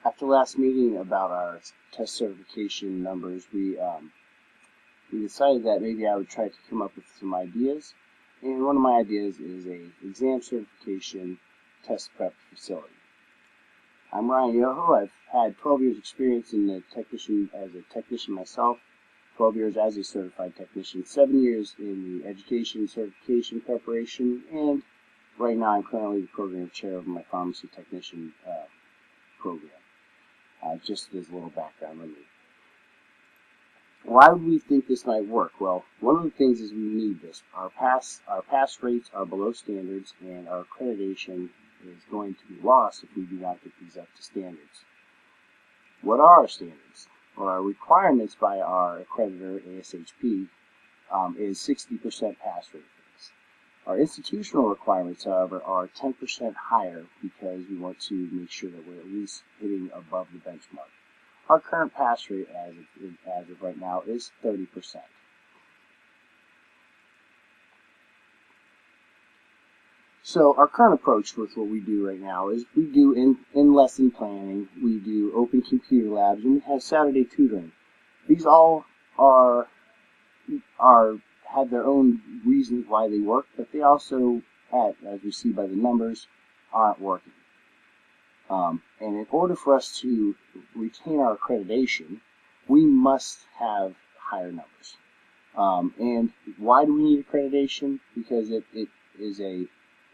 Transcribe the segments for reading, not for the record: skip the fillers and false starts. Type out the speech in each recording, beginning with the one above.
After last meeting about our test certification numbers, we decided that maybe I would try to come up with some ideas. And one of my ideas is a exam certification test prep facility. I'm Ryan Yoho. I've had 12 years experience as a technician myself, 12 years as a certified technician, 7 years in the education certification preparation, and right now I'm currently the program chair of my pharmacy technician program. Just as a little background on me. Why would we think this might work? Well, one of the things is we need this. Our pass rates are below standards, and our accreditation is going to be lost if we do not get these up to standards. What are our standards? Well, our requirements by our accreditor, ASHP, is 60% pass rate for this. Our institutional requirements, however, are 10% higher because we want to make sure that we're at least hitting above the benchmark. Our current pass rate as of right now is 30%. So our current approach with what we do right now is we do in lesson planning, we do open computer labs, and we have Saturday tutoring. These all have their own reasons why they work, but they also, as we see by the numbers, aren't working. And in order for us to retain our accreditation, we must have higher numbers. And why do we need accreditation? Because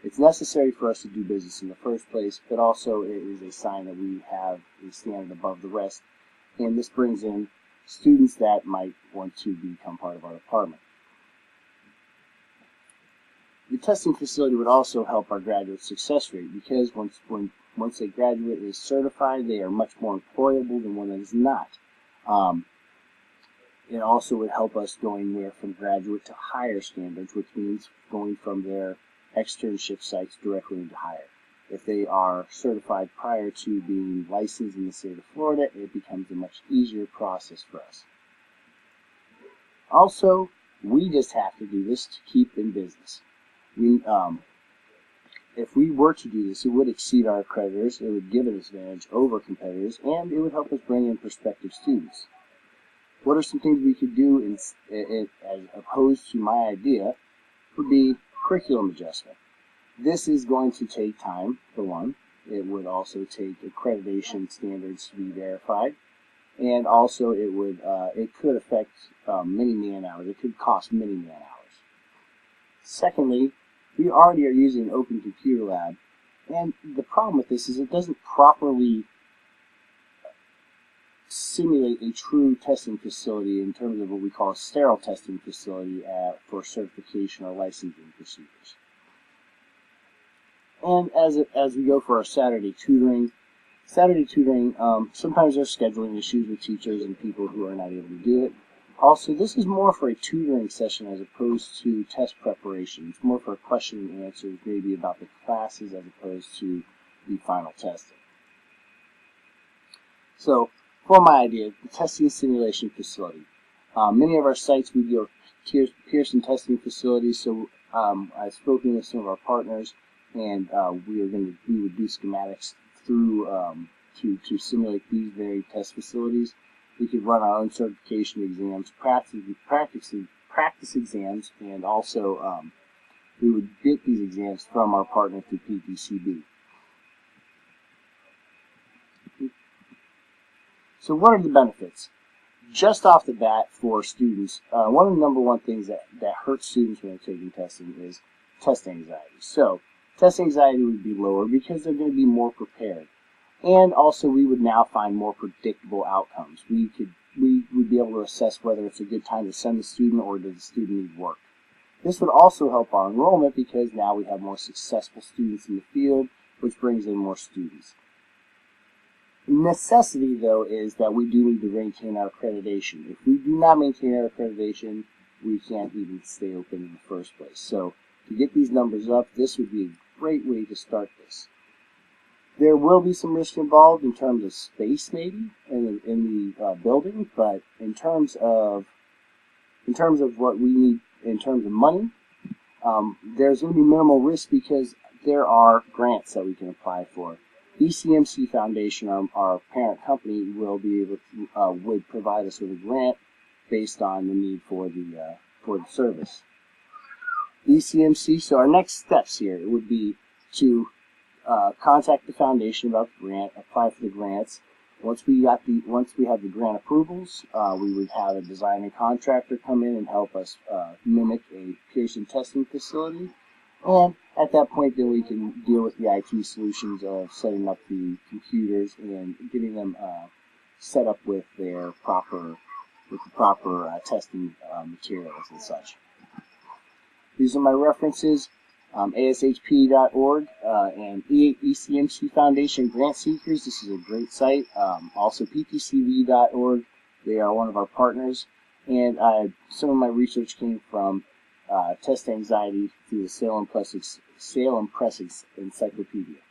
it's necessary for us to do business in the first place, but also it is a sign that we have a standard above the rest. And this brings in students that might want to become part of our department. The testing facility would also help our graduate success rate because once a graduate is certified, they are much more employable than one that is not. It also would help us going from graduate to higher standards, which means going from their externship sites directly into higher. If they are certified prior to being licensed in the state of Florida, it becomes a much easier process for us. Also, we just have to do this to keep in business. If we were to do this, it would exceed our accreditors, it would give an advantage over competitors, and it would help us bring in prospective students. What are some things we could do as opposed to my idea would be curriculum adjustment. This is going to take time, for one. It would also take accreditation standards to be verified, and also it could affect many man hours. It could cost many man hours. Secondly, we already are using an open computer lab, and the problem with this is it doesn't properly simulate a true testing facility in terms of what we call a sterile testing facility for certification or licensing procedures. And as we go for our Saturday tutoring, sometimes there's scheduling issues with teachers and people who are not able to do it. Also, this is more for a tutoring session as opposed to test preparation. It's more for question and answers, maybe about the classes as opposed to the final testing. So, for my idea, the testing simulation facility. Many of our sites we deal with Pearson testing facilities, so I've spoken with some of our partners, and we would do schematics through to simulate these very test facilities. We could run our own certification exams, practice exams, and also we would get these exams from our partner through PPCB. So what are the benefits? Just off the bat for students, one of the number one things that hurts students when they're taking testing is test anxiety. So test anxiety would be lower because they're going to be more prepared. And also we would now find more predictable outcomes. We would be able to assess whether it's a good time to send the student or does the student need work. This would also help our enrollment because now we have more successful students in the field, which brings in more students. Necessity, though, is that we do need to maintain our accreditation. If we do not maintain our accreditation, we can't even stay open in the first place. So to get these numbers up, this would be a great way to start this. There will be some risk involved in terms of space, maybe in the building, but in terms of what we need in terms of money, there's going to be minimal risk because there are grants that we can apply for. ECMC Foundation, our parent company, will be able to, would provide us with a grant based on the need for the service. ECMC. So our next steps here would be to contact the foundation about the grant, apply for the grants. Once we have the grant approvals, we would have a design and contractor come in and help us mimic a Pearson testing facility. And at that point, then we can deal with the IT solutions of setting up the computers and getting them set up with the proper testing materials and such. These are my references: ashp.org and ECMC Foundation Grant Seekers. This is a great site. Also ppcv.org. They are one of our partners. And some of my research came from Test Anxiety through the Salem Press Encyclopedia.